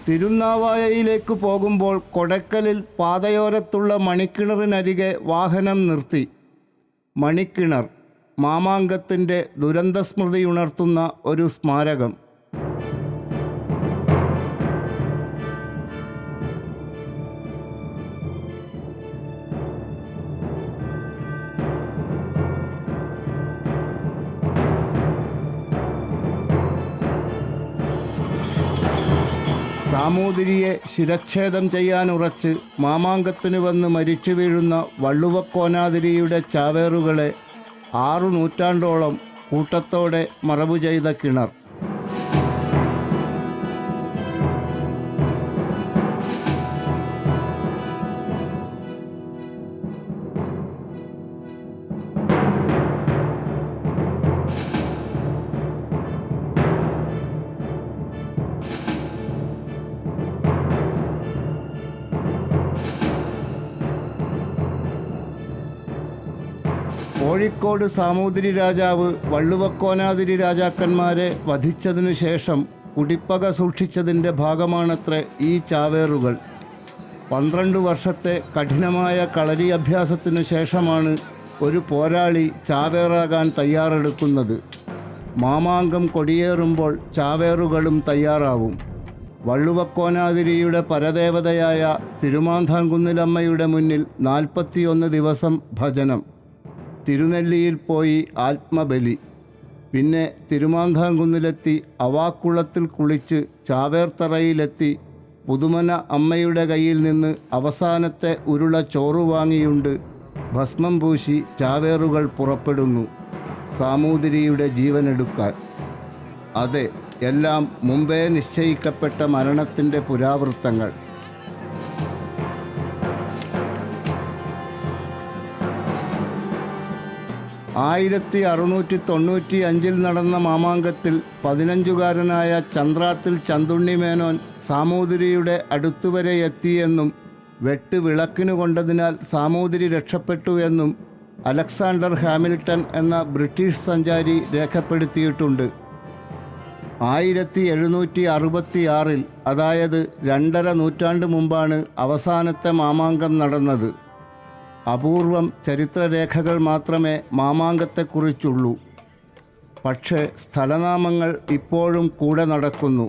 തിരുനാവായയിലേക്ക് പോകുമ്പോൾ കൊടക്കലിൽ പാതയോരത്തുള്ള മണിക്കിണറിനരികെ വാഹനം നിർത്തി. മണിക്കിണർ മാമാങ്കത്തിൻ്റെ ദുരന്തസ്മൃതിയുണർത്തുന്ന ഒരു സ്മാരകം. സാമൂതിരിയെ ശിരച്ഛേദം ചെയ്യാനുറച്ച് മാമാങ്കത്തിന് വന്ന് മരിച്ചു വീഴുന്ന വള്ളുവക്കോനാതിരിയുടെ ചാവേറുകളെ 6 നൂറ്റാണ്ടോളം കൂട്ടത്തോടെ മറവു ചെയ്ത കിണർ. കോഴിക്കോട് സാമൂതിരി രാജാവ് വള്ളുവക്കോനാതിരി രാജാക്കന്മാരെ വധിച്ചതിനു ശേഷം കുടിപ്പക സൂക്ഷിച്ചതിൻ്റെ ഭാഗമാണത്രേ ഈ ചാവേറുകൾ. 12 വർഷത്തെ കഠിനമായ കളരി അഭ്യാസത്തിനു ശേഷമാണ് ഒരു പോരാളി ചാവേറാകാൻ തയ്യാറെടുക്കുന്നത്. മാമാങ്കം കൊടിയേറുമ്പോൾ ചാവേറുകളും തയ്യാറാവും. വള്ളുവക്കോനാതിരിയുടെ പരദേവതയായ തിരുമാന്ധാംകുന്നിലമ്മയുടെ മുന്നിൽ 41 ദിവസം ഭജനം. തിരുനെല്ലിയിൽ പോയി ആത്മബലി. പിന്നെ തിരുമാന്ധാംകുന്നിലെത്തി അവാക്കുളത്തിൽ കുളിച്ച് ചാവേർത്തറയിലെത്തി പുതുമന അമ്മയുടെ കയ്യിൽ നിന്ന് അവസാനത്തെ ഉരുള ചോറ് വാങ്ങിയുണ്ട് ഭസ്മം പൂശി ചാവേറുകൾ പുറപ്പെടുന്നു സാമൂതിരിയുടെ ജീവനെടുക്കാൻ. അതെ, എല്ലാം മുമ്പേ നിശ്ചയിക്കപ്പെട്ട മരണത്തിൻ്റെ പുരാവൃത്തങ്ങൾ. 1695 നടന്ന മാമാങ്കത്തിൽ 15കാരനായ ചന്ദ്രാത്തിൽ ചന്തുണ്ണി മേനോൻ സാമൂതിരിയുടെ അടുത്തുവരെ എത്തിയെന്നും വെട്ട് വിളക്കിനു കൊണ്ടതിനാൽ സാമൂതിരി രക്ഷപ്പെട്ടു എന്നും അലക്സാണ്ടർ ഹാമിൽട്ടൺ എന്ന ബ്രിട്ടീഷ് സഞ്ചാരി രേഖപ്പെടുത്തിയിട്ടുണ്ട്. 1766 അതായത് 2.5 നൂറ്റാണ്ട് മുമ്പാണ് അവസാനത്തെ മാമാങ്കം നടന്നത്. അപൂർവം ചരിത്രരേഖകൾ മാത്രമേ മാമാങ്കത്തെക്കുറിച്ചുള്ളൂ. പക്ഷേ സ്ഥലനാമങ്ങൾ ഇപ്പോഴും കൂടെ നടക്കുന്നു.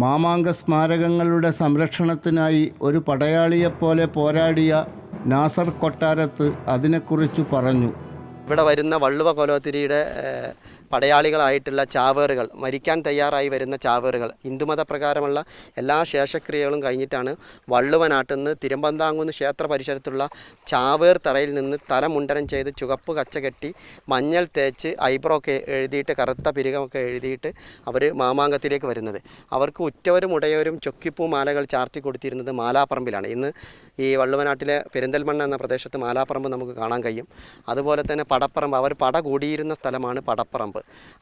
മാമാങ്ക സ്മാരകങ്ങളുടെ സംരക്ഷണത്തിനായി ഒരു പടയാളിയെപ്പോലെ പോരാടിയ നാസർ കൊട്ടാരത്ത് അതിനെക്കുറിച്ച് പറഞ്ഞു. ഇവിടെ വരുന്ന വള്ളുവക്കോനാതിരിയുടെ പടയാളികളായിട്ടുള്ള ചാവേറുകൾ, മരിക്കാൻ തയ്യാറായി വരുന്ന ചാവേറുകൾ, ഹിന്ദുമത പ്രകാരമുള്ള എല്ലാ ശേഷക്രിയകളും കഴിഞ്ഞിട്ടാണ് വള്ളുവനാട്ടിൽ നിന്ന് തിരുമ്പന്താങ്കുന്ന് ക്ഷേത്ര പരിസരത്തുള്ള ചാവേർ തറയിൽ നിന്ന് തല മുണ്ടനം ചെയ്ത് ചുവപ്പ് കച്ച കെട്ടി മഞ്ഞൾ തേച്ച് ഐബ്രോക്കെ എഴുതിയിട്ട് കറുത്ത പിരികമൊക്കെ എഴുതിയിട്ട് അവർ മാമാങ്കത്തിലേക്ക് വരുന്നത്. അവർക്ക് ഉറ്റവരും ഉടയവരും ചൊക്കിപ്പൂ മാലകൾ ചാർത്തി കൊടുത്തിരുന്നത് മാലാപ്പറമ്പിലാണ്. ഇന്ന് ഈ വള്ളുവനാട്ടിലെ പെരിന്തൽമണ്ണ എന്ന പ്രദേശത്ത് മാലാപ്പറമ്പ് നമുക്ക് കാണാൻ കഴിയും. അതുപോലെ തന്നെ പടപ്പറമ്പ്, അവർ പട കൂടിയിരുന്ന സ്ഥലമാണ് പടപ്പറമ്പ്.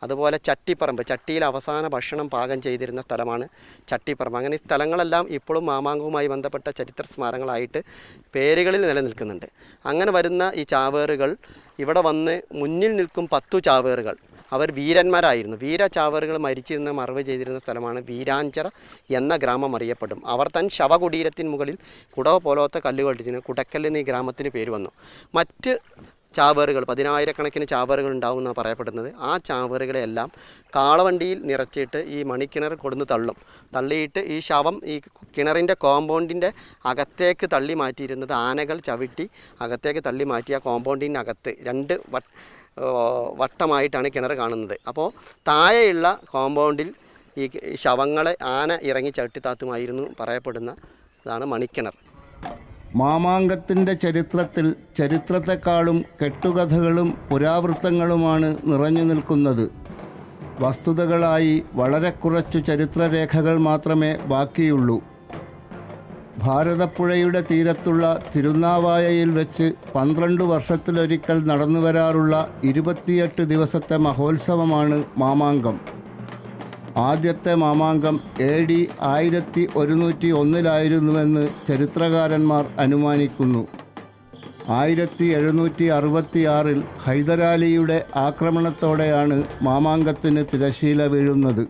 അതുപോലെ ചട്ടിപ്പറമ്പ്, ചട്ടിയിൽ അവസാന ഭക്ഷണം പാകം ചെയ്തിരുന്ന സ്ഥലമാണ് ചട്ടിപ്പറമ്പ്. അങ്ങനെ ഈ സ്ഥലങ്ങളെല്ലാം ഇപ്പോഴും മാമാങ്കവുമായി ബന്ധപ്പെട്ട ചരിത്ര സ്മാരകങ്ങളായിട്ട് പേരുകളിൽ നിലനിൽക്കുന്നുണ്ട്. അങ്ങനെ വരുന്ന ഈ ചാവേറുകൾ ഇവിടെ വന്ന് മുന്നിൽ നിൽക്കും 10 ചാവേറുകൾ അവർ വീരന്മാരായിരുന്നു. വീര ചാവേറുകൾ മരിച്ചിരുന്ന മറവ് ചെയ്തിരുന്ന സ്ഥലമാണ് വീരാഞ്ചിറ എന്ന ഗ്രാമം അറിയപ്പെടും. അവർ തൻ ശവകുടീരത്തിന് മുകളിൽ കുടവ പോലത്തെ കല്ലുകൾ ഇട്ടിരുന്നു. കുടക്കൽ എന്നീ ഗ്രാമത്തിന് പേര് വന്നു. മറ്റ് ചാവേറുകൾ, 10,000-കണക്കിന് ചാവേറുകൾ ഉണ്ടാവുമെന്നാണ് പറയപ്പെടുന്നത്. ആ ചാവേറുകളെല്ലാം കാളവണ്ടിയിൽ നിറച്ചിട്ട് ഈ മണിക്കിണർ കൊടുന്ന് തള്ളിയിട്ട് ഈ ശവം ഈ കിണറിൻ്റെ കോമ്പൗണ്ടിൻ്റെ അകത്തേക്ക് തള്ളി മാറ്റിയിരുന്നത് ആനകൾ ചവിട്ടി അകത്തേക്ക് തള്ളി മാറ്റിയ കോമ്പൗണ്ടിനകത്ത് 2 വട്ടമായിട്ടാണ് കിണർ കാണുന്നത്. അപ്പോൾ താഴെയുള്ള കോമ്പൗണ്ടിൽ ഈ ശവങ്ങളെ ആന ഇറങ്ങി ചവിട്ടിത്താത്തുമായിരുന്നു പറയപ്പെടുന്ന ഇതാണ് മണിക്കിണർ. മാമാങ്കത്തിൻ്റെ ചരിത്രത്തിൽ ചരിത്രത്തെക്കാളും കെട്ടുകഥകളും പുരാവൃത്തങ്ങളുമാണ് നിറഞ്ഞു നിൽക്കുന്നത്. വസ്തുതകളായി വളരെ കുറച്ചു ചരിത്രരേഖകൾ മാത്രമേ ബാക്കിയുള്ളൂ. ഭാരതപ്പുഴയുടെ തീരത്തുള്ള തിരുനാവായയിൽ വെച്ച് 12 വർഷത്തിലൊരിക്കൽ നടന്നു വരാറുള്ള 28 ദിവസത്തെ മഹോത്സവമാണ് മാമാങ്കം. ആദ്യത്തെ മാമാങ്കം AD 1101 ചരിത്രകാരന്മാർ അനുമാനിക്കുന്നു. 1766 ഹൈദരാലിയുടെ ആക്രമണത്തോടെയാണ് മാമാങ്കത്തിന് തിരശീല വീഴുന്നത്.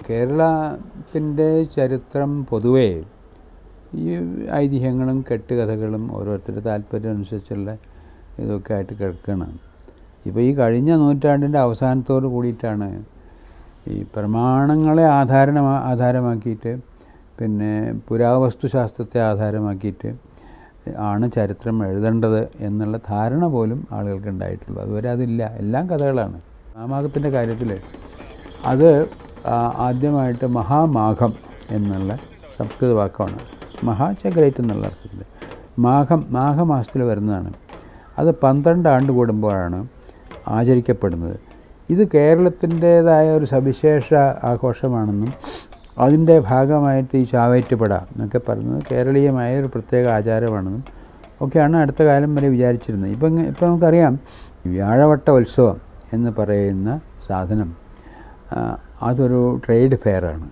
കേരളത്തിൻ്റെ ചരിത്രം പൊതുവേ ഈ ഐതിഹ്യങ്ങളും കെട്ടുകഥകളും ഓരോരുത്തരുടെ താല്പര്യം അനുസരിച്ചുള്ള ഇതൊക്കെ ആയിട്ട് കിടക്കണം. ഇപ്പോൾ ഈ കഴിഞ്ഞ നൂറ്റാണ്ടിൻ്റെ അവസാനത്തോട് കൂടിയിട്ടാണ് ഈ പ്രമാണങ്ങളെ ആധാരമാക്കിയിട്ട് പിന്നെ പുരാവസ്തുശാസ്ത്രത്തെ ആധാരമാക്കിയിട്ട് ആണ് ചരിത്രം എഴുതേണ്ടത് എന്നുള്ള ധാരണ പോലും ആളുകൾക്ക് ഉണ്ടായിട്ടുള്ളൂ. അതുവരെ അതില്ല, എല്ലാം കഥകളാണ്. മാമാങ്കത്തിൻ്റെ കാര്യത്തിൽ അത് ആദ്യമായിട്ട് മഹാമാഘം എന്നുള്ള സംസ്കൃത വാക്കാണ്. ഗ്രേറ്റ് എന്നുള്ള അർത്ഥത്തിൽ മാഘമാസത്തിൽ വരുന്നതാണ്. അത് 12 ആണ്ട് കൂടുമ്പോഴാണ് ആചരിക്കപ്പെടുന്നത്. ഇത് കേരളത്തിൻ്റേതായ ഒരു സവിശേഷ ആഘോഷമാണെന്നും അതിൻ്റെ ഭാഗമായിട്ട് ഈ ചാവേറ്റുപട എന്നൊക്കെ പറയുന്നത് കേരളീയമായ ഒരു പ്രത്യേക ആചാരമാണെന്നും ഒക്കെയാണ് അടുത്ത കാലം വരെ വിചാരിച്ചിരുന്നത്. ഇപ്പം നമുക്കറിയാം, വ്യാഴവട്ട ഉത്സവം എന്ന് പറയുന്ന സാധനം അതൊരു ട്രേഡ് ഫെയറാണ്.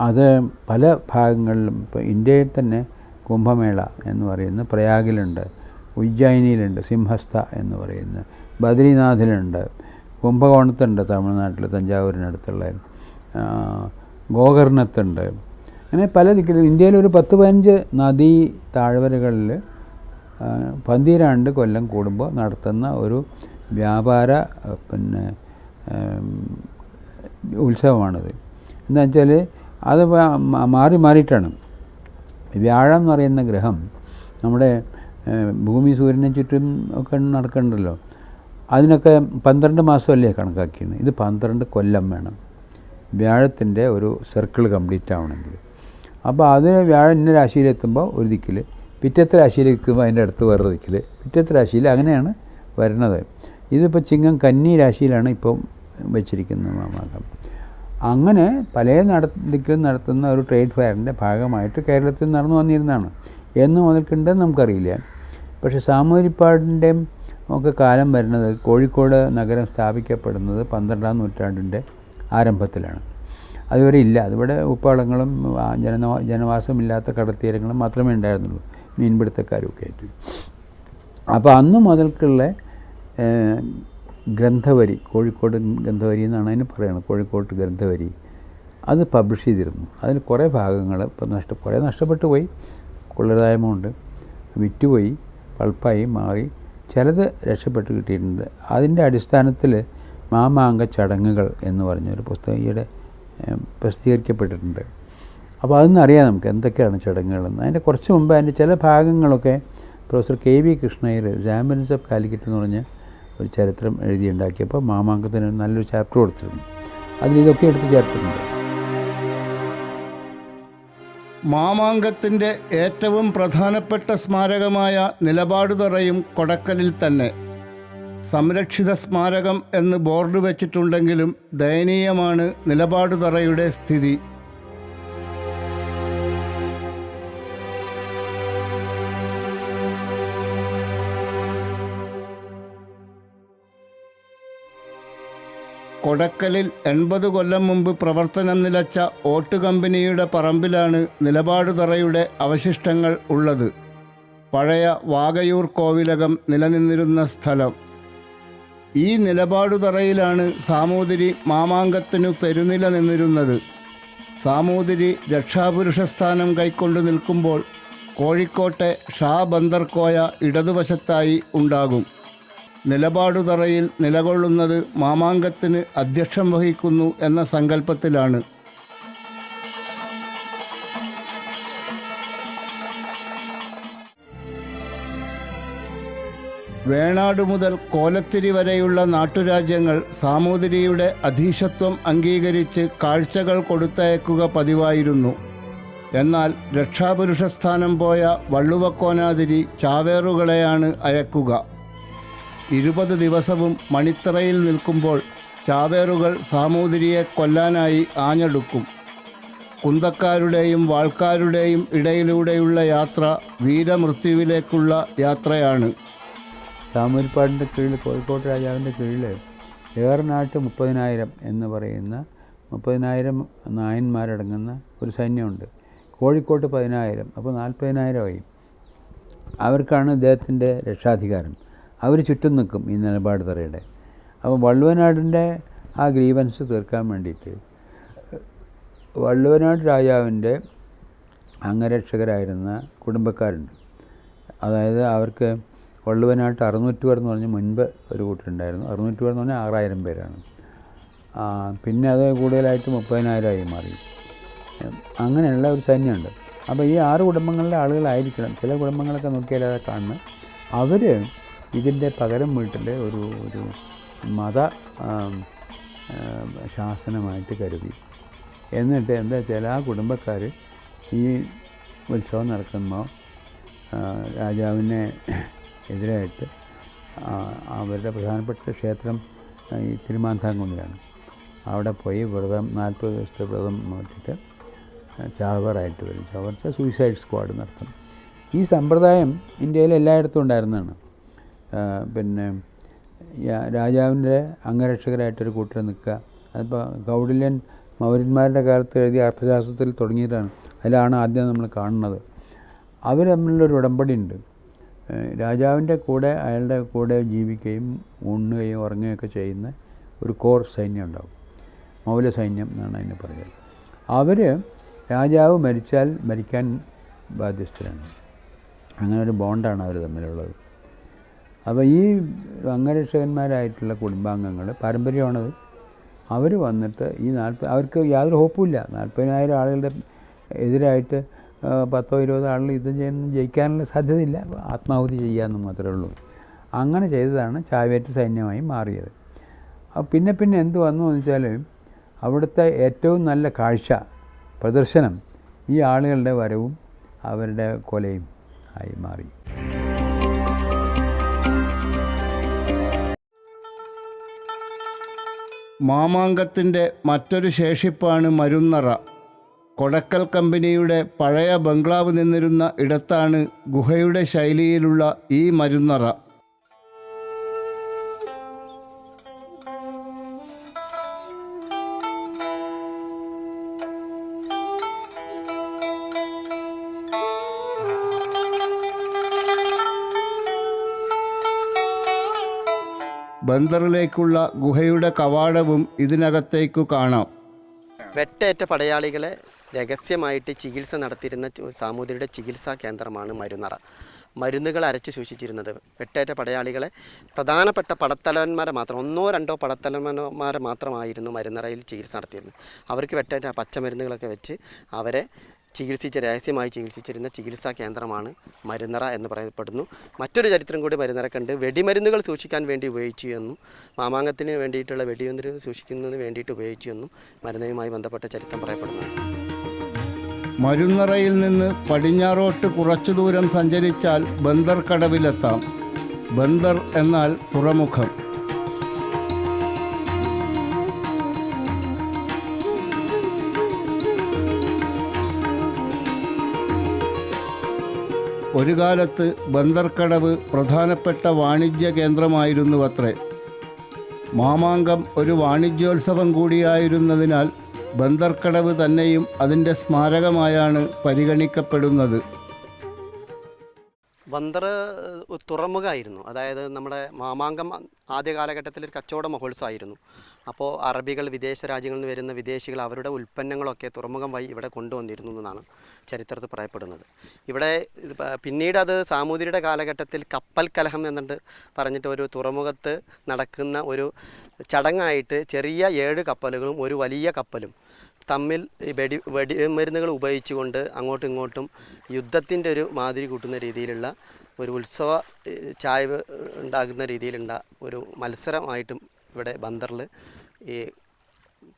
അത് പല ഭാഗങ്ങളിലും, ഇപ്പോൾ ഇന്ത്യയിൽ തന്നെ കുംഭമേള എന്ന് പറയുന്ന പ്രയാഗിലുണ്ട്, ഉജ്ജയിനിയിലുണ്ട്, സിംഹസ്ഥ എന്ന് പറയുന്ന, ബദ്രിനാഥിലുണ്ട്, കുംഭകോണത്തുണ്ട് തമിഴ്നാട്ടിൽ തഞ്ചാവൂരിനടുത്തുള്ള, ഗോകർണത്തുണ്ട്. അങ്ങനെ പല ദിക്കിലും ഇന്ത്യയിലൊരു 10-15 നദീ താഴ്വരകളിൽ 12 കൊല്ലം കൂടുമ്പോൾ നടത്തുന്ന ഒരു വ്യാപാര ഉത്സവമാണിത്. എന്താ വെച്ചാൽ അത് മാറിയിട്ടാണ്. വ്യാഴം എന്ന് പറയുന്ന ഗ്രഹം നമ്മുടെ ഭൂമി സൂര്യനെ ചുറ്റും ഒക്കെ നടക്കണ്ടല്ലോ. അതിനൊക്കെ 12 മാസമല്ലേ കണക്കാക്കിയാണ്. ഇത് 12 കൊല്ലം വേണം വ്യാഴത്തിൻ്റെ ഒരു സർക്കിൾ കംപ്ലീറ്റ് ആവണമെങ്കിൽ. അപ്പോൾ അത് വ്യാഴം ഇന്ന രാശിയിലെത്തുമ്പോൾ ഒരു ദിക്കിൽ, പിറ്റത്തെ രാശിയിലെത്തുമ്പോൾ അതിൻ്റെ അടുത്ത് വേറൊരു ദിക്കിൽ, പിറ്റത്തെ രാശിയിൽ, അങ്ങനെയാണ് വരുന്നത്. ഇതിപ്പോൾ ചിങ്ങം കന്നി രാശിയിലാണ് ഇപ്പം വെച്ചിരിക്കുന്നത് മാമാങ്കം. അങ്ങനെ പല ദിക്കിലും നടത്തുന്ന ഒരു ട്രേഡ് ഫെയറിൻ്റെ ഭാഗമായിട്ട് കേരളത്തിൽ നടന്നു വന്നിരുന്നതാണ്. എന്ന് മുതൽക്കുണ്ടെന്ന് നമുക്കറിയില്ല. പക്ഷേ സാമൂതിരിപ്പാടിൻ്റെയും ഒക്കെ കാലം വരുന്നത്, കോഴിക്കോട് നഗരം സ്ഥാപിക്കപ്പെടുന്നത് 12-ാം നൂറ്റാണ്ടിൻ്റെ ആരംഭത്തിലാണ്. അതുവരെ ഇല്ല. അതിവിടെ ഉപ്പളങ്ങളും ജനവാസമില്ലാത്ത കടൽത്തീരങ്ങളും മാത്രമേ ഉണ്ടായിരുന്നുള്ളൂ, മീൻപിടുത്തക്കാരൊക്കെ ആയിട്ട്. അപ്പോൾ അന്ന് മുതൽക്കുള്ള ഗ്രന്ഥവരി, കോഴിക്കോട് ഗ്രന്ഥവരി എന്നാണ് അതിന് പറയുന്നത്, കോഴിക്കോട്ട് ഗ്രന്ഥവരി, അത് പബ്ലിഷ് ചെയ്തിരുന്നു. അതിൽ കുറേ ഭാഗങ്ങൾ ഇപ്പം കുറേ നഷ്ടപ്പെട്ടു പോയി, കൊള്ളരുതായ്മ വിറ്റുപോയി, പൾപ്പായി മാറി, ചിലത് രക്ഷപ്പെട്ട് കിട്ടിയിട്ടുണ്ട്. അതിൻ്റെ അടിസ്ഥാനത്തിൽ മാമാങ്ക ചടങ്ങുകൾ എന്ന് പറഞ്ഞൊരു പുസ്തകം ഈയിടെ പ്രസിദ്ധീകരിക്കപ്പെട്ടിട്ടുണ്ട്. അപ്പോൾ അതൊന്നറിയാം നമുക്ക് എന്തൊക്കെയാണ് ചടങ്ങുകളെന്ന്. അതിൻ്റെ കുറച്ച് മുമ്പ് അതിൻ്റെ ചില ഭാഗങ്ങളൊക്കെ professor KV Krishna Iyer Zamorins of Calicut എന്ന് പറഞ്ഞ ഒരു ചരിത്രം എഴുതിയുണ്ടാക്കിയപ്പോൾ മാമാങ്കത്തിന് നല്ലൊരു ചാപ്റ്റർ കൊടുത്തിരുന്നു. അതിലിതൊക്കെ എടുത്ത് ചേർത്തിട്ടുണ്ട്. മാമാങ്കത്തിൻ്റെ ഏറ്റവും പ്രധാനപ്പെട്ട സ്മാരകമായ നിലപാടുതറയും കൊടക്കലിൽ തന്നെ. സംരക്ഷിത സ്മാരകം എന്ന് ബോർഡ് വെച്ചിട്ടുണ്ടെങ്കിലും ദയനീയമാണ് നിലപാടുതറയുടെ സ്ഥിതി. കൊടക്കലിൽ 80 കൊല്ലം മുമ്പ് പ്രവർത്തനം നിലച്ച ഓട്ട് കമ്പനിയുടെ പറമ്പിലാണ് നിലപാടുതറയുടെ അവശിഷ്ടങ്ങൾ ഉള്ളത്. പഴയ വാകയൂർ കോവിലകം നിലനിന്നിരുന്ന സ്ഥലം. ഈ നിലപാടുതറയിലാണ് സാമൂതിരി മാമാങ്കത്തിനു പെരുനില നിന്നിരുന്നത്. സാമൂതിരി രക്ഷാപുരുഷസ്ഥാനം കൈക്കൊണ്ടു നിൽക്കുമ്പോൾ കോഴിക്കോട്ടെ ഷാ ബന്ദർകോയ ഇടതുവശത്തായി ഉണ്ടാകും. നിലപാടുതറയിൽ നിലകൊള്ളുന്നത് മാമാങ്കത്തിന് അധ്യക്ഷം വഹിക്കുന്നു എന്ന സങ്കല്പത്തിലാണ്. വേണാട് മുതൽ കോലത്തിരി വരെയുള്ള നാട്ടുരാജ്യങ്ങൾ സാമൂതിരിയുടെ അധീശത്വം അംഗീകരിച്ച് കാഴ്ചകൾ കൊടുത്തയക്കുക പതിവായിരുന്നു. എന്നാൽ രക്ഷാപുരുഷസ്ഥാനം പോയ വള്ളുവക്കോനാതിരി ചാവേറുകളെയാണ് അയക്കുക. 20 ദിവസവും മണിത്തറയിൽ നിൽക്കുമ്പോൾ ചാവേറുകൾ സാമൂതിരിയെ കൊല്ലാനായി ആഞ്ഞെടുക്കും. കുന്തക്കാരുടെയും വാൾക്കാരുടെയും ഇടയിലൂടെയുള്ള യാത്ര വീരമൃത്യുവിലേക്കുള്ള യാത്രയാണ്. സാമൂതിരിപ്പാടിൻ്റെ കീഴിൽ, കോഴിക്കോട് രാജാവിൻ്റെ കീഴിൽ ഏറനാട്ട് 30,000 എന്ന് പറയുന്ന 30,000 നായന്മാരടങ്ങുന്ന ഒരു സൈന്യമുണ്ട്. കോഴിക്കോട്ട് 10,000, അപ്പോൾ 40,000 അവർക്കാണ് ഇദ്ദേഹത്തിൻ്റെ രക്ഷാധികാരം. അവർ ചുറ്റും നിൽക്കും ഈ നിലപാട് തറയുടെ. അപ്പോൾ വള്ളുവനാടിൻ്റെ ആ ഗ്രീവൻസ് തീർക്കാൻ വേണ്ടിയിട്ട് വള്ളുവനാട് രാജാവിൻ്റെ അംഗരക്ഷകരായിരുന്ന കുടുംബക്കാരുണ്ട്. അതായത് അവർക്ക് വള്ളുവനാട്ട് 600 പേർ എന്ന് പറഞ്ഞ് മുൻപ് ഒരു കൂട്ടരുണ്ടായിരുന്നു. 600 പേർ എന്ന് പറഞ്ഞാൽ 6,000 പേരാണ്. പിന്നെ അത് കൂടുതലായിട്ട് 30,000 മാറി. അങ്ങനെയുള്ള ഒരു സൈന്യമുണ്ട്. അപ്പോൾ ഈ 6 കുടുംബങ്ങളിലെ ആളുകളായിരിക്കണം. ചില കുടുംബങ്ങളൊക്കെ നോക്കിയാൽ അത് കാണുന്നത് അവർ ഇതിൻ്റെ പകരം വീട്ടിൽ ഒരു മത ശാസനമായിട്ട് കരുതി. എന്നിട്ട് എന്താ വെച്ചാൽ ആ കുടുംബക്കാർ ഈ ഉത്സവം നടക്കുമ്പോൾ രാജാവിനെ എതിരായിട്ട് അവരുടെ പ്രധാനപ്പെട്ട ക്ഷേത്രം ഈ തിരുമാന്താംകുന്നിലാണ്. അവിടെ പോയി വ്രതം 40 ദിവസത്തെ വ്രതം നോക്കിയിട്ട് ചാവറായിട്ട് വരും. ചാവറ സൂയിസൈഡ് സ്ക്വാഡ് നടത്തും. ഈ സമ്പ്രദായം ഇന്ത്യയിൽ എല്ലായിടത്തും ഉണ്ടായിരുന്നതാണ്. പിന്നെ രാജാവിൻ്റെ അംഗരക്ഷകരായിട്ടൊരു കൂട്ടർ നിൽക്കുക. അതിപ്പോൾ കൗടില്യൻ മൗര്യന്മാരുടെ കാലത്ത് എഴുതിയ അർത്ഥശാസ്ത്രത്തിൽ തുടങ്ങിയിട്ടാണ്. അതിലാണ് ആദ്യം നമ്മൾ കാണുന്നത്. അവർ തമ്മിലുള്ളൊരു ഉടമ്പടി ഉണ്ട്. രാജാവിൻ്റെ കൂടെ അയാളുടെ കൂടെ ജീവിക്കുകയും ഉണ്ണുകയും ഉറങ്ങുകയൊക്കെ ചെയ്യുന്ന ഒരു കോർ സൈന്യം ഉണ്ടാവും. മൗല സൈന്യം എന്നാണ് അതിനെ പറയുക. അവർ രാജാവ് മരിച്ചാൽ മരിക്കാൻ ബാധ്യസ്ഥരാണ്. അങ്ങനെ ഒരു ബോണ്ടാണ് അവർ തമ്മിലുള്ളത്. അപ്പോൾ ഈ അംഗരക്ഷകന്മാരായിട്ടുള്ള കുടുംബാംഗങ്ങൾ പാരമ്പര്യമാണത്. അവർ വന്നിട്ട് ഈ അവർക്ക് യാതൊരു ഹോപ്പുമില്ല. 40,000 ആളുകളുടെ എതിരായിട്ട് 10-20 ആളുകൾ യുദ്ധം ചെയ്യുന്ന ജയിക്കാനുള്ള സാധ്യതയില്ല. ആത്മാഹുതി ചെയ്യാമെന്ന് മാത്രമേ ഉള്ളൂ. അങ്ങനെ ചെയ്തതാണ് ചാവേറ്റ് സൈന്യമായി മാറിയത്. പിന്നെ എന്ത് വന്നു എന്ന് വെച്ചാൽ അവിടുത്തെ ഏറ്റവും നല്ല കാഴ്ച പ്രദർശനം ഈ ആളുകളുടെ വരവും അവരുടെ കൊലയും ആയി മാറി. മാമാങ്കത്തിൻ്റെ മറ്റൊരു ശേഷിപ്പാണ് മരുന്നറ. കൊടക്കൽ കമ്പനിയുടെ പഴയ ബംഗ്ലാവ് നിന്നിരുന്ന ഇടത്താണ് ഗുഹയുടെ ശൈലിയിലുള്ള ഈ മരുന്നറ. ബന്ദറിലേക്കുള്ള ഗുഹയുടെ കവാടവും ഇതിനകത്തേക്കു കാണാം. വെട്ടേറ്റ പടയാളികളെ രഹസ്യമായിട്ട് ചികിത്സ നടത്തിയിരുന്ന സാമൂതിരിയുടെ ചികിത്സാ കേന്ദ്രമാണ് മരുന്നറ. മരുന്നുകൾ അരച്ച് സൂക്ഷിച്ചിരുന്നത് വെട്ടേറ്റ പടയാളികളെ പ്രധാനപ്പെട്ട പടത്തലവന്മാരെ മാത്രം 1-2 പടത്തലവന്മാരെ മാത്രമായിരുന്നു മരുന്നറയിൽ ചികിത്സ നടത്തിയിരുന്നത്. അവർക്ക് വെട്ടേറ്റ പച്ചമരുന്നുകളൊക്കെ വെച്ച് അവരെ രഹസ്യമായി ചികിത്സിച്ചിരുന്ന ചികിത്സാ കേന്ദ്രമാണ് മരുന്നറ എന്ന് പറയപ്പെടുന്നു. മറ്റൊരു ചരിത്രം കൂടി മരുന്നറക്കുണ്ട്. വെടിമരുന്നുകൾ സൂക്ഷിക്കാൻ വേണ്ടി ഉപയോഗിച്ചു എന്നും മാമാങ്കത്തിന് വേണ്ടിയിട്ടുള്ള വെടിമരുന്ന് സൂക്ഷിക്കുന്നതിന് വേണ്ടിയിട്ട് ഉപയോഗിച്ചു എന്നും മരുന്നയുമായി ബന്ധപ്പെട്ട ചരിത്രം പറയപ്പെടുന്നു. മരുന്നറയിൽ നിന്ന് പടിഞ്ഞാറോട്ട് കുറച്ചു ദൂരം സഞ്ചരിച്ചാൽ ബന്ദർ കടവിലെത്താം. ബന്ദർ എന്നാൽ തുറമുഖം. ഒരു കാലത്ത് ബന്ദർക്കടവ് പ്രധാനപ്പെട്ട വാണിജ്യ കേന്ദ്രമായിരുന്നുവത്രേ. മാമാങ്കം ഒരു വാണിജ്യോത്സവം കൂടിയായിരുന്നതിനാൽ ബന്ദർക്കടവ് തന്നെയും അതിൻ്റെ സ്മാരകമായാണ് പരിഗണിക്കപ്പെടുന്നത്. ബന്ദർ തുറമുഖമായിരുന്നു. അതായത് നമ്മുടെ മാമാങ്കം ആദ്യ കാലഘട്ടത്തിൽ ഒരു കച്ചവട മഹോത്സവമായിരുന്നു. അപ്പോൾ അറബികൾ, വിദേശ രാജ്യങ്ങളിൽ നിന്ന് വരുന്ന വിദേശികൾ അവരുടെ ഉൽപ്പന്നങ്ങളൊക്കെ തുറമുഖം വഴി ഇവിടെ കൊണ്ടുവന്നിരുന്നു എന്നാണ് ചരിത്രത്തിൽ പറയപ്പെടുന്നത്. ഇവിടെ പിന്നീട് അത് സാമൂതിരിയുടെ കാലഘട്ടത്തിൽ കപ്പൽ കലഹം എന്നിട്ട് പറഞ്ഞിട്ട് ഒരു തുറമുഖത്ത് നടക്കുന്ന ഒരു ചടങ്ങായിട്ട് ചെറിയ 7 കപ്പലുകളും ഒരു വലിയ കപ്പലും തമ്മിൽ വെടിമരുന്നുകൾ ഉപയോഗിച്ചുകൊണ്ട് അങ്ങോട്ടും ഇങ്ങോട്ടും യുദ്ധത്തിൻ്റെ ഒരു മാതിരി കൂട്ടുന്ന രീതിയിലുള്ള ഒരു ഉത്സവ ചായ്വ് ഉണ്ടാകുന്ന രീതിയിലുള്ള ഒരു മത്സരമായിട്ടും ഇവിടെ ബന്ദറിൽ ഈ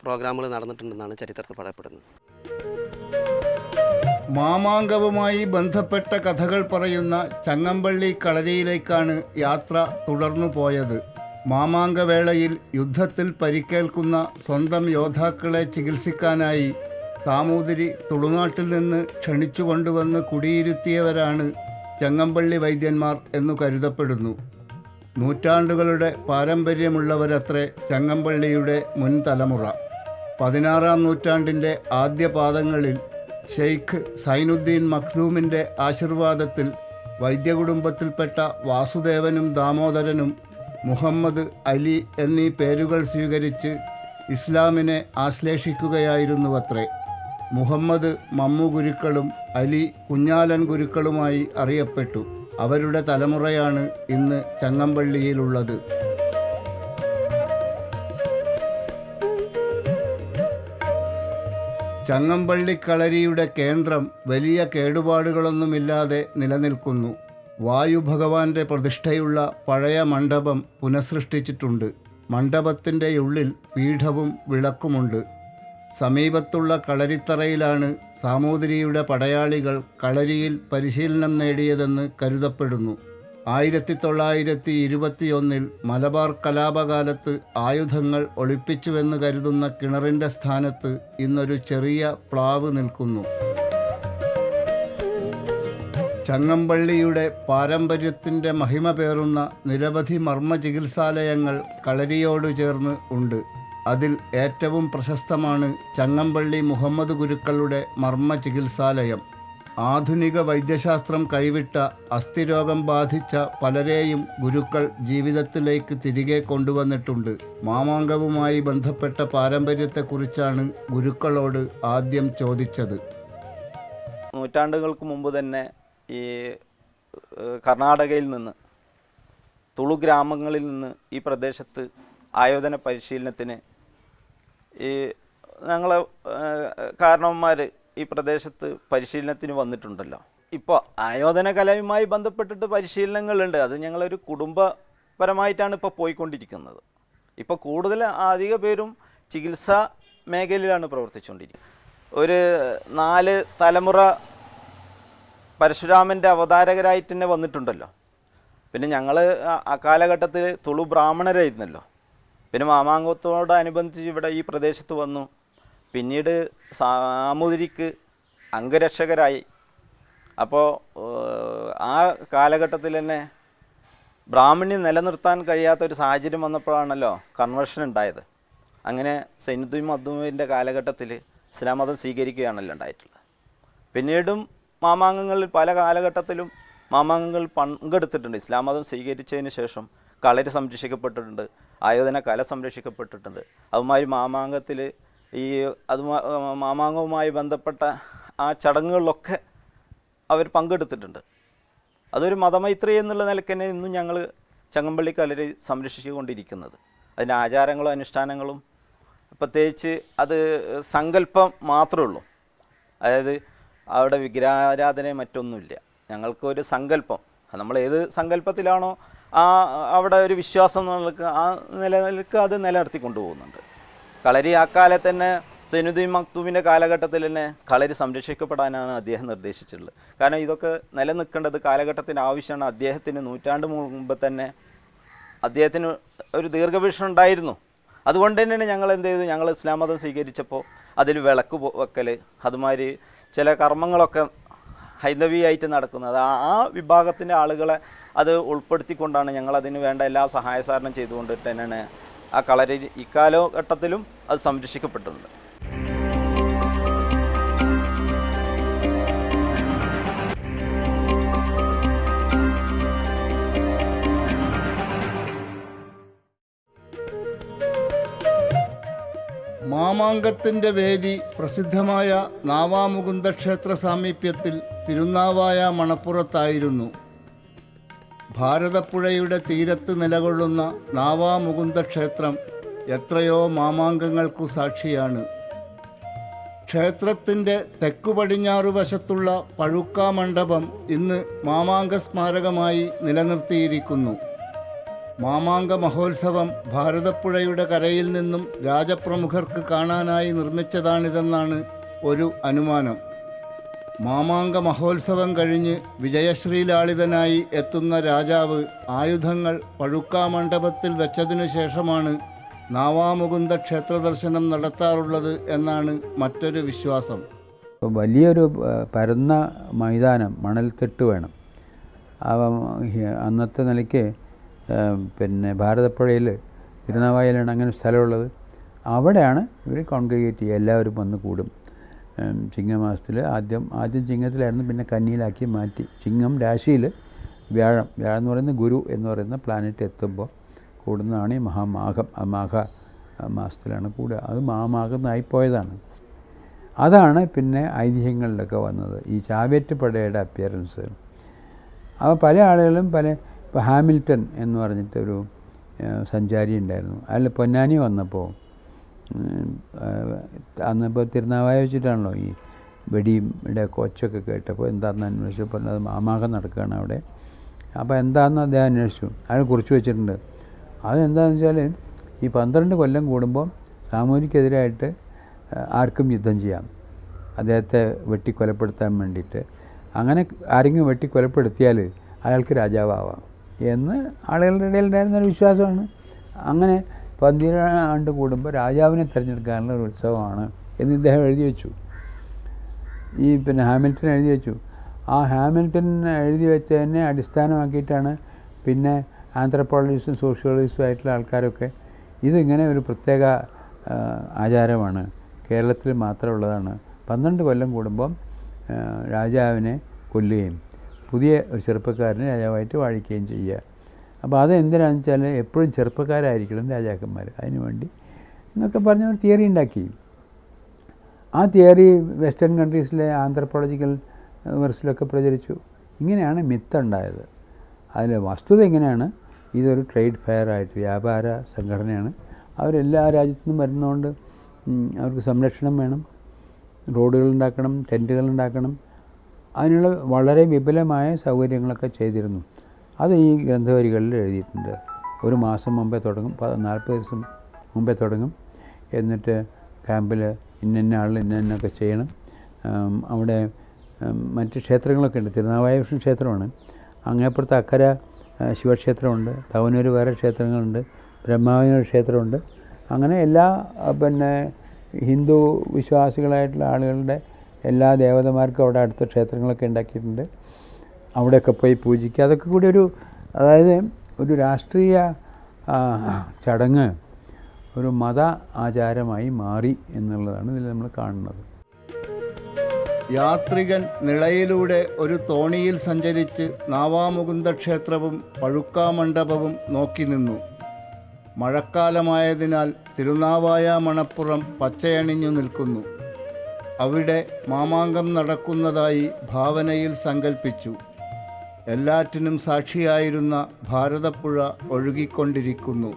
പ്രോഗ്രാമുകൾ നടന്നിട്ടുണ്ടെന്നാണ് ചരിത്രത്തിൽ പറയപ്പെടുന്നത്. മാമാങ്കവുമായി ബന്ധപ്പെട്ട കഥകൾ പറയുന്ന ചങ്ങമ്പള്ളി കളരിയിലേക്കാണ് യാത്ര തുടർന്നു പോയത്. മാമാങ്കവേളയിൽ യുദ്ധത്തിൽ പരിക്കേൽക്കുന്ന സ്വന്തം യോദ്ധാക്കളെ ചികിത്സിക്കാനായി സാമൂതിരി തുളുനാട്ടിൽ നിന്ന് ക്ഷണിച്ചു കൊണ്ടുവന്ന് കുടിയിരുത്തിയവരാണ് ചങ്ങമ്പള്ളി വൈദ്യന്മാർ എന്നു കരുതപ്പെടുന്നു. നൂറ്റാണ്ടുകളുടെ പാരമ്പര്യമുള്ളവരത്രേ ചങ്ങമ്പള്ളിയുടെ മുൻ തലമുറ. 16-ാം നൂറ്റാണ്ടിൻ്റെ ആദ്യ പാദങ്ങളിൽ ഷെയ്ഖ് സൈനുദ്ദീൻ മഖ്ദൂമിൻ്റെ ആശീർവാദത്തിൽ വൈദ്യകുടുംബത്തിൽപ്പെട്ട വാസുദേവനും ദാമോദരനും മുഹമ്മദ്, അലി എന്നീ പേരുകൾ സ്വീകരിച്ച് ഇസ്ലാമിനെ ആശ്ലേഷിക്കുകയായിരുന്നുവത്രേ. മുഹമ്മദ് മമ്മു ഗുരുക്കളും അലി കുഞ്ഞാലൻ ഗുരുക്കളുമായി അറിയപ്പെട്ടു. അവരുടെ തലമുറയാണ് ഇന്ന് ചങ്ങമ്പള്ളിയിലുള്ളത്. ചങ്ങമ്പള്ളിക്കളരിയുടെ കേന്ദ്രം വലിയ കേടുപാടുകളൊന്നുമില്ലാതെ നിലനിൽക്കുന്നു. വായു ഭഗവാന്റെ പ്രതിഷ്ഠയുള്ള പഴയ മണ്ഡപം പുനഃസൃഷ്ടിച്ചിട്ടുണ്ട്. മണ്ഡപത്തിൻ്റെ ഉള്ളിൽ പീഠവും വിളക്കുമുണ്ട്. സമീപത്തുള്ള കളരിത്തറയിലാണ് സാമൂതിരിയുടെ പടയാളികൾ കളരിയിൽ പരിശീലനം നേടിയതെന്ന് കരുതപ്പെടുന്നു. 1921 മലബാർ കലാപകാലത്ത് ആയുധങ്ങൾ ഒളിപ്പിച്ചുവെന്ന് കരുതുന്ന കിണറിൻ്റെ സ്ഥാനത്ത് ഇന്നൊരു ചെറിയ പ്ലാവ് നിൽക്കുന്നു. ചങ്ങമ്പള്ളിയുടെ പാരമ്പര്യത്തിൻ്റെ മഹിമ പേറുന്ന നിരവധി മർമ്മ ചികിത്സാലയങ്ങൾ കളരിയോട് ചേർന്ന് ഉണ്ട്. അതിൽ ഏറ്റവും പ്രശസ്തമാണ് ചങ്ങമ്പള്ളി മുഹമ്മദ് ഗുരുക്കളുടെ മർമ്മ ചികിത്സാലയം. ആധുനിക വൈദ്യശാസ്ത്രം കൈവിട്ട അസ്ഥിരോഗം ബാധിച്ച പലരെയും ഗുരുക്കൾ ജീവിതത്തിലേക്ക് തിരികെ കൊണ്ടുവന്നിട്ടുണ്ട്. മാമാങ്കവുമായി ബന്ധപ്പെട്ട പാരമ്പര്യത്തെക്കുറിച്ചാണ് ഗുരുക്കളോട് ആദ്യം ചോദിച്ചത്. നൂറ്റാണ്ടുകൾക്ക് മുമ്പ് തന്നെ ഈ കർണാടകയിൽ നിന്ന് തുളു ഗ്രാമങ്ങളിൽ നിന്ന് ഈ പ്രദേശത്ത് ആയോധന പരിശീലനത്തിന് ഈ ഞങ്ങളെ കാരണവന്മാർ ഈ പ്രദേശത്ത് പരിശീലനത്തിന് വന്നിട്ടുണ്ടല്ലോ. ഇപ്പോൾ ആയോധന കലയുമായി ബന്ധപ്പെട്ടിട്ട് പരിശീലനങ്ങളുണ്ട്. അത് ഞങ്ങളൊരു കുടുംബപരമായിട്ടാണ് ഇപ്പോൾ പോയിക്കൊണ്ടിരിക്കുന്നത്. ഇപ്പോൾ കൂടുതൽ അധിക പേരും ചികിത്സാ മേഖലയിലാണ് പ്രവർത്തിച്ചുകൊണ്ടിരിക്കുന്നത്. ഒരു 4 തലമുറ പരശുരാമൻ്റെ അവതാരകരായിട്ട് തന്നെ വന്നിട്ടുണ്ടല്ലോ. പിന്നെ ഞങ്ങൾ ആ കാലഘട്ടത്തിൽ തുളു ബ്രാഹ്മണരായിരുന്നല്ലോ. പിന്നെ മാമാങ്കത്തോടനുബന്ധിച്ച് ഇവിടെ ഈ പ്രദേശത്ത് വന്നു. പിന്നീട് സാമൂതിരിക്ക് അംഗരക്ഷകരായി. അപ്പോൾ ആ കാലഘട്ടത്തിൽ തന്നെ ബ്രാഹ്മണ്യം നിലനിർത്താൻ കഴിയാത്തൊരു സാഹചര്യം വന്നപ്പോഴാണല്ലോ കൺവേർഷൻ ഉണ്ടായത്. അങ്ങനെ സൈനുദ്ദീൻ മഖ്ദൂമിൻ്റെ കാലഘട്ടത്തിൽ ഇസ്ലാം മതം സ്വീകരിക്കുകയാണല്ലോ ഉണ്ടായിട്ടുള്ളത്. പിന്നീടും മാമാങ്കങ്ങളിൽ പല കാലഘട്ടത്തിലും മാമാങ്കങ്ങളിൽ പങ്കെടുത്തിട്ടുണ്ട്. ഇസ്ലാം മതം സ്വീകരിച്ചതിന് ശേഷം കളരി സംരക്ഷിക്കപ്പെട്ടിട്ടുണ്ട്, ആയോധന കല സംരക്ഷിക്കപ്പെട്ടിട്ടുണ്ട്. അതുമാതിരി മാമാങ്കത്തിൽ മാമാങ്കവുമായി ബന്ധപ്പെട്ട ആ ചടങ്ങുകളിലൊക്കെ അവർ പങ്കെടുത്തിട്ടുണ്ട്. അതൊരു മതമൈത്രി എന്നുള്ള നിലയ്ക്ക് തന്നെ ഇന്നും ഞങ്ങൾ ചങ്ങമ്പള്ളി കളരി സംരക്ഷിച്ചുകൊണ്ടിരിക്കുന്നത്. അതിൻ്റെ ആചാരങ്ങളും അനുഷ്ഠാനങ്ങളും പ്രത്യേകിച്ച് അത് സങ്കല്പം മാത്രമേ ഉള്ളൂ. അതായത് അവിടെ വിഗ്രഹാരാധന മറ്റൊന്നുമില്ല. ഞങ്ങൾക്കൊരു സങ്കല്പം, നമ്മൾ ഏത് സങ്കല്പത്തിലാണോ അവിടെ ഒരു വിശ്വാസം നിലക്ക് ആ നിലനിൽക്ക് അത് നിലനിർത്തി കൊണ്ടുപോകുന്നുണ്ട്. കളരി ആ കാലത്ത് തന്നെ സൈനുദ്ദീൻ മഖ്ദൂമിൻ്റെ കാലഘട്ടത്തിൽ തന്നെ കളരി സംരക്ഷിക്കപ്പെടാനാണ് അദ്ദേഹം നിർദ്ദേശിച്ചിട്ടുള്ളത്. കാരണം ഇതൊക്കെ നിലനിൽക്കേണ്ടത് കാലഘട്ടത്തിൻ്റെ ആവശ്യമാണ്. അദ്ദേഹത്തിന് നൂറ്റാണ്ട് മുമ്പ് തന്നെ അദ്ദേഹത്തിന് ഒരു ദീർഘവീക്ഷണം ഉണ്ടായിരുന്നു. അതുകൊണ്ട് തന്നെയാണ് ഞങ്ങൾ എന്ത് ചെയ്തു, ഞങ്ങൾ ഇസ്ലാം മതം സ്വീകരിച്ചപ്പോൾ അതിൽ വിളക്ക് വെക്കൽ, അതുമാതിരി ചില കർമ്മങ്ങളൊക്കെ ഹൈന്ദവിയായിട്ട് നടക്കുന്നത് ആ വിഭാഗത്തിൻ്റെ ആളുകളെ അത് ഉൾപ്പെടുത്തിക്കൊണ്ടാണ് ഞങ്ങളതിന് വേണ്ട എല്ലാ സഹായ സഹകരണം ചെയ്തുകൊണ്ടിട്ട് തന്നെയാണ് ആ കളരി ഇക്കാലഘട്ടത്തിലും അത് സംരക്ഷിക്കപ്പെട്ടിട്ടുണ്ട്. മാമാങ്കത്തിൻ്റെ വേദി പ്രസിദ്ധമായ നാവാമുകുന്ദ ക്ഷേത്ര സാമീപ്യത്തിൽ തിരുനാവായ മണപ്പുറത്തായിരുന്നു. ഭാരതപ്പുഴയുടെ തീരത്ത് നിലകൊള്ളുന്ന നാവാമുകുന്ദ ക്ഷേത്രം എത്രയോ മാമാങ്കങ്ങൾക്കു സാക്ഷിയാണ്. ക്ഷേത്രത്തിൻ്റെ തെക്കു പടിഞ്ഞാറു വശത്തുള്ള പഴുക്കാ മണ്ഡപം ഇന്ന് മാമാങ്ക സ്മാരകമായി നിലനിർത്തിയിരിക്കുന്നു. മാമാങ്ക മഹോത്സവം ഭാരതപ്പുഴയുടെ കരയിൽ നിന്നും രാജപ്രമുഖർക്ക് കാണാനായി നിർമ്മിച്ചതാണിതെന്നാണ് ഒരു അനുമാനം. മാമാങ്ക മഹോത്സവം കഴിഞ്ഞ് വിജയശ്രീലാളിതനായി എത്തുന്ന രാജാവ് ആയുധങ്ങൾ പഴുക്കാമണ്ഡപത്തിൽ വെച്ചതിനു ശേഷമാണ് നാവാമുകുന്ദ ക്ഷേത്രദർശനം നടത്താറുള്ളത് എന്നാണ് മറ്റൊരു വിശ്വാസം. അപ്പോൾ വലിയൊരു പരന്ന മൈതാനം, മണൽത്തിട്ട് വേണം. അന്നത്തെ നിലയ്ക്ക് പിന്നെ ഭാരതപ്പുഴയിൽ തിരുനാവായയിലാണ് അങ്ങനെ സ്ഥലമുള്ളത്. അവിടെയാണ് ഇവർ കോൺഗ്രിഗേറ്റ് ചെയ്യുക, എല്ലാവരും വന്ന് കൂടും. ചിങ്ങമാസത്തിൽ ആദ്യം ചിങ്ങത്തിലായിരുന്നു, പിന്നെ കന്നിയിലാക്കി മാറ്റി. ചിങ്ങം രാശിയിൽ വ്യാഴം എന്ന് പറയുന്ന ഗുരു എന്ന് പറയുന്ന പ്ലാനറ്റ് എത്തുമ്പോൾ കൂടുന്നതാണ് ഈ മാഘ മാസത്തിലാണ് കൂടുക. അത് മാമാഘമായിപ്പോയതാണ്. അതാണ് പിന്നെ ഐതിഹ്യങ്ങളിലൊക്കെ വന്നത്, ഈ ചാവേറ്റുപടയുടെ അപ്പിയറൻസ്. അപ്പോൾ പല ആളുകളും ഇപ്പോൾ ഹാമിൽട്ടൺ എന്ന് പറഞ്ഞിട്ടൊരു സഞ്ചാരി ഉണ്ടായിരുന്നു. അതിൽ പൊന്നാനി വന്നപ്പോൾ അന്നിപ്പോൾ തിരുനാവായ വെച്ചിട്ടാണല്ലോ ഈ വെടിയുടെ കൊച്ചൊക്കെ കേട്ടപ്പോൾ എന്താണെന്ന് അന്വേഷിച്ചപ്പോൾ അത് മാമാകം നടക്കുകയാണ് അവിടെ. അപ്പോൾ എന്താണെന്ന് അദ്ദേഹം അന്വേഷിച്ചു. അയാൾ കുറിച്ച് വെച്ചിട്ടുണ്ട്. അതെന്താണെന്ന് വെച്ചാൽ ഈ 12 കൊല്ലം കൂടുമ്പോൾ സാമൂതിരിക്കെതിരായിട്ട് ആർക്കും യുദ്ധം ചെയ്യാം, അദ്ദേഹത്തെ വെട്ടിക്കൊലപ്പെടുത്താൻ വേണ്ടിയിട്ട്. അങ്ങനെ ആരെങ്കിലും വെട്ടിക്കൊലപ്പെടുത്തിയാൽ അയാൾക്ക് രാജാവാം എന്ന് ആളുകളുടെ ഇടയിൽ ഉണ്ടായിരുന്നൊരു വിശ്വാസമാണ്. അങ്ങനെ 12 ആണ്ട് കൂടുമ്പോൾ രാജാവിനെ തിരഞ്ഞെടുക്കാനുള്ള ഒരു ഉത്സവമാണ് എന്ന് ഇദ്ദേഹം എഴുതി വെച്ചു. ഈ പിന്നെ ഹാമിൽട്ടൺ എഴുതി വെച്ചു. ആ ഹാമിൽട്ടൺ എഴുതി വെച്ചതിനെ അടിസ്ഥാനമാക്കിയിട്ടാണ് പിന്നെ ആന്ത്രപ്പോളജിസ്റ്റും സോഷ്യോളജിസ്റ്റും ആയിട്ടുള്ള ആൾക്കാരൊക്കെ ഇതിങ്ങനെ ഒരു പ്രത്യേക ആചാരമാണ്, കേരളത്തിൽ മാത്രമുള്ളതാണ്. 12 കൊല്ലം കൂടുമ്പം രാജാവിനെ കൊല്ലുകയും പുതിയ ഒരു ചെറുപ്പക്കാരനെ രാജാവായിട്ട് വാഴിക്കുകയും ചെയ്യുക. അപ്പോൾ അത് എന്തിനാണെന്ന് വെച്ചാൽ എപ്പോഴും ചെറുപ്പക്കാരായിരിക്കണം രാജാക്കന്മാർ, അതിനു വേണ്ടി എന്നൊക്കെ പറഞ്ഞ ഒരു തിയറി ഉണ്ടാക്കി. ആ തിയറി വെസ്റ്റേൺ കൺട്രീസിലെ ആന്ത്രപ്പോളജിക്കൽ വെർസിലൊക്കെ പ്രചരിച്ചു. ഇങ്ങനെയാണ് മിത്ത് ഉണ്ടായത്. അതിൽ വസ്തുത എങ്ങനെയാണ്, ഇതൊരു ട്രേഡ് ഫെയർ ആയിട്ട് വ്യാപാര സംഘടനയാണ്. അവരെല്ലാ രാജ്യത്തു നിന്നും വരുന്നതുകൊണ്ട് അവർക്ക് സംരക്ഷണം വേണം, റോഡുകൾ ഉണ്ടാക്കണം, ടെൻറ്റുകൾ ഉണ്ടാക്കണം. അതിനുള്ള വളരെ വിപുലമായ സൗകര്യങ്ങളൊക്കെ ചെയ്തിരുന്നു. അത് ഈ ഗ്രന്ഥവരികളിൽ എഴുതിയിട്ടുണ്ട്. ഒരു മാസം മുമ്പേ തുടങ്ങും, 40 ദിവസം മുമ്പേ തുടങ്ങും. എന്നിട്ട് ക്യാമ്പിൽ ഇന്ന ആൾ ഇന്നൊക്കെ ചെയ്യണം. അവിടെ മറ്റ് ക്ഷേത്രങ്ങളൊക്കെ ഉണ്ട്. തിരുനാവായ വിഷ്ണു ക്ഷേത്രമാണ്. അങ്ങേപ്പുറത്ത് അക്കര ശിവക്ഷേത്രമുണ്ട്, തവനൂർ വേറെ ക്ഷേത്രങ്ങളുണ്ട്, ബ്രഹ്മാവിനൊരു ക്ഷേത്രമുണ്ട്. അങ്ങനെ എല്ലാ പിന്നെ ഹിന്ദു വിശ്വാസികളായിട്ടുള്ള ആളുകളുടെ എല്ലാ ദേവതമാർക്കും അവിടെ അടുത്ത ക്ഷേത്രങ്ങളൊക്കെ ഉണ്ടാക്കിയിട്ടുണ്ട്. അവിടെയൊക്കെ പോയി പൂജിക്കുക. അതൊക്കെ കൂടി അതായത് ഒരു രാഷ്ട്രീയ ചടങ്ങ് ഒരു മത ആചാരമായി മാറി എന്നുള്ളതാണ് ഇതിൽ നമ്മൾ കാണുന്നത്. യാത്രികൻ നിളയിലൂടെ ഒരു തോണിയിൽ സഞ്ചരിച്ച് നാവാമുകുന്ദ ക്ഷേത്രവും പഴുക്കാമണ്ഡപവും നോക്കി നിന്നു. മഴക്കാലമായതിനാൽ തിരുനാവായ മണപ്പുറം പച്ചയണിഞ്ഞു നിൽക്കുന്നു. അവിടെ മാമാങ്കം നടക്കുന്നതായി ഭാവനയിൽ സങ്കൽപ്പിച്ചു. എല്ലാറ്റിനും സാക്ഷിയായിരുന്ന ഭാരതപ്പുഴ ഒഴുകിക്കൊണ്ടിരിക്കുന്നു.